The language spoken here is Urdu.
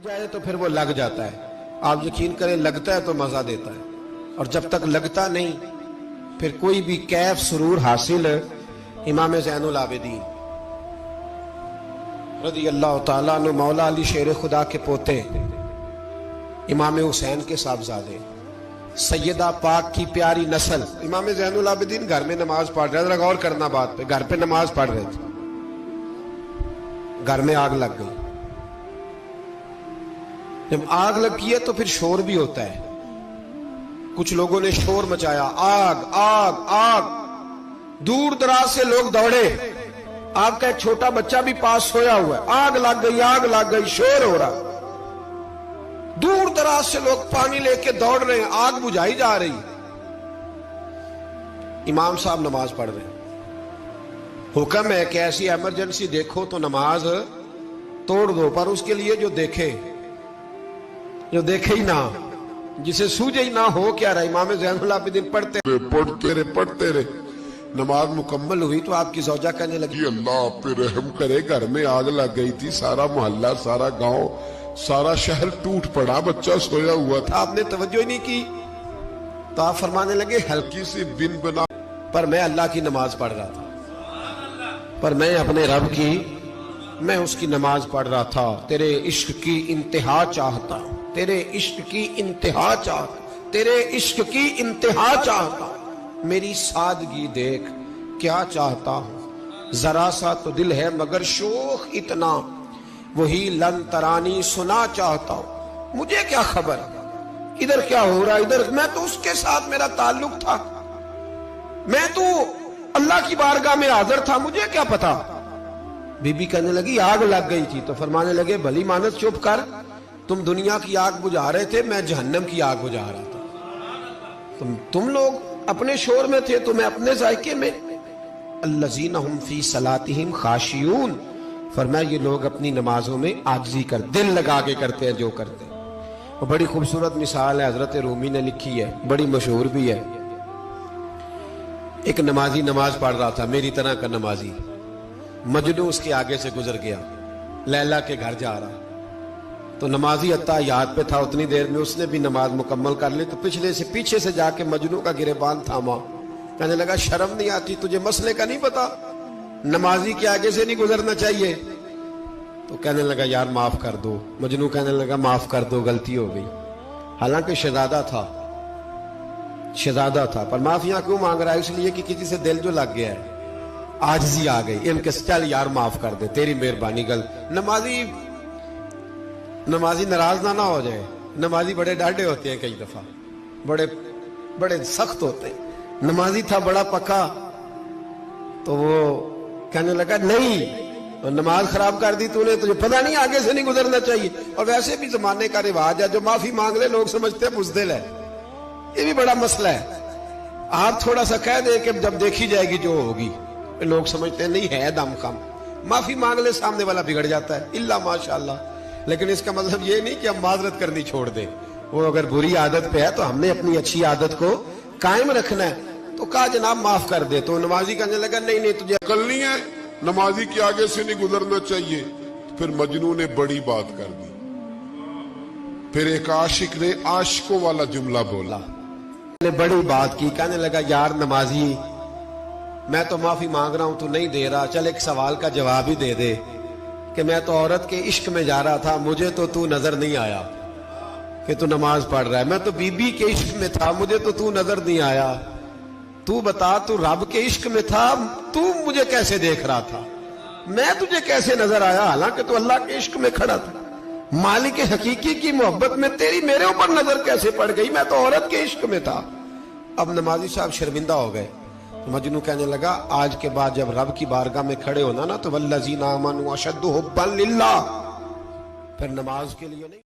جائے تو پھر وہ لگ جاتا ہے. آپ یقین کریں لگتا ہے تو مزہ دیتا ہے، اور جب تک لگتا نہیں پھر کوئی بھی کیف سرور حاصل. امام زین العابدین رضی اللہ تعالیٰ عنہ مولا علی شیر خدا کے پوتے، امام حسین کے صاحبزادے، سیدہ پاک کی پیاری نسل. امام زین العابدین گھر میں نماز پڑھ رہے تھے. غور کرنا بات پہ، گھر پہ نماز پڑھ رہے تھے، گھر میں آگ لگ گئی. جب آگ لگی ہے تو پھر شور بھی ہوتا ہے. کچھ لوگوں نے شور مچایا، آگ آگ آگ. دور دراز سے لوگ دوڑے. آپ کا ایک چھوٹا بچہ بھی پاس سویا ہوا ہے. آگ لگ گئی، آگ لگ گئی، شور ہو رہا. دور دراز سے لوگ پانی لے کے دوڑ رہے ہیں، آگ بجھائی جا رہی. امام صاحب نماز پڑھ رہے ہیں. حکم ہے کہ ایسی ایمرجنسی دیکھو تو نماز توڑ دو، پر اس کے لیے جو دیکھے ہی نہ، جسے سوجے ہی نہ ہو کیا رہا. امام زین العابدین پڑھتے رہے. نماز مکمل ہوئی تو آپ کی زوجہ کہنے لگی اللہ آپ پہ رحم کرے، گھر میں آگ لگ گئی تھی، سارا محلہ، سارا گاؤں، سارا شہر ٹوٹ پڑا، بچہ سویا ہوا تھا، آپ نے توجہ ہی نہیں کی. تو آپ فرمانے لگے ہلکی سی بن بنا، پر میں اللہ کی نماز پڑھ رہا تھا، پر میں اپنے رب کی، میں اس کی نماز پڑھ رہا تھا. تیرے عشق کی انتہا چاہتا، تیرے عشق کی انتہا چاہتا، تیرے عشق کی انتہا چاہتا. میری سادگی دیکھ کیا چاہتا ہوں، ذرا سا تو دل ہے مگر شوق اتنا، وہی لن ترانی سنا چاہتا ہوں. مجھے کیا خبر ادھر کیا ہو رہا، ادھر میں تو اس کے ساتھ میرا تعلق تھا، میں تو اللہ کی بارگاہ میں حاضر تھا، مجھے کیا پتا. بی بی کہنے لگی آگ لگ گئی تھی. تو فرمانے لگے بھلی مانت چپ کر، تم دنیا کی آگ بجھا رہے تھے، میں جہنم کی آگ بجھا رہا تھا. تم لوگ اپنے شور میں تھے تو میں اپنے ذائقے میں. الذین ہم فی صلاتہم خاشعون، فرمایا یہ لوگ اپنی نمازوں میں عاجزی کر، دل لگا کے کرتے ہیں جو کرتے ہیں. اور بڑی خوبصورت مثال ہے، حضرت رومی نے لکھی ہے، بڑی مشہور بھی ہے. ایک نمازی نماز پڑھ رہا تھا، میری طرح کا نمازی. مجنو اس کے آگے سے گزر گیا، لیلا کے گھر جا رہا. تو نمازی اتحیات پہ تھا، اتنی دیر میں اس نے بھی نماز مکمل کر لی. تو پیچھے سے جا کے مجنو کا گریبان تھاما، کہنے لگا شرم نہیں آتی تجھے، مسئلے کا نہیں پتا، نمازی کے آگے سے نہیں گزرنا چاہیے. تو کہنے لگا یار معاف کر دو. مجنو کہنے لگا معاف کر دو، غلطی ہو گئی. حالانکہ شہزادہ تھا، پر معافیاں کیوں مانگ رہا ہے؟ اس لیے کہ کسی سے دل جو لگ گیا ہے، عاجزی آ گئی. ان کے چل یار معاف کر دے، تیری مہربانی. نمازی ناراض نہ ہو جائے. نمازی بڑے ڈاڈے ہوتے ہیں، کئی دفعہ بڑے سخت ہوتے ہیں. نمازی تھا بڑا پکا، تو وہ کہنے لگا نہیں، نماز خراب کر دی تو نے، تجھے پتہ نہیں آگے سے نہیں گزرنا چاہیے. اور ویسے بھی زمانے کا رواج ہے، جو معافی مانگ لے لوگ سمجھتے ہیں بزدل ہے. یہ بھی بڑا مسئلہ ہے. آپ تھوڑا سا کہہ دے کہ جب دیکھی جائے گی جو ہوگی، لوگ سمجھتے ہیں نہیں ہے دم کم. معافی مانگ لے سامنے والا بگڑ جاتا ہے، الا ماشاءاللہ. لیکن اس کا مطلب یہ نہیں کہ ہم معذرت کرنی چھوڑ دیں. وہ اگر بری عادت پہ ہے تو ہم نے اپنی اچھی عادت کو قائم رکھنا ہے. تو کہا جناب معاف کر دے. تو نمازی کہنے لگا نہیں تجھے عقل نہیں ہے، نمازی کے آگے سے نہیں گزرنا چاہیے. پھر مجنون نے بڑی بات کر دی. پھر ایک عاشق نے عاشقوں والا جملہ بولا، بڑی بات کی. کہنے لگا یار نمازی، میں تو معافی مانگ رہا ہوں، تو نہیں دے رہا، چل ایک سوال کا جواب ہی دے دے کہ میں تو عورت کے عشق میں جا رہا تھا، مجھے تو نظر نہیں آیا کہ تو نماز پڑھ رہا ہے. میں تو بی بی کے عشق میں تھا، مجھے تو نظر نہیں آیا. تو بتا، تو رب کے عشق میں تھا، تو مجھے کیسے دیکھ رہا تھا، میں تجھے کیسے نظر آیا، حالانکہ تو اللہ کے عشق میں کھڑا تھا. مالک حقیقی کی محبت میں تیری میرے اوپر نظر کیسے پڑ گئی، میں تو عورت کے عشق میں تھا. اب نمازی صاحب شرمندہ ہو گئے. مجنو کہنے لگا آج کے بعد جب رب کی بارگاہ میں کھڑے ہونا نا، تو والذین آمنوا اشد حبا للہ، پھر نماز کے لیے نہیں.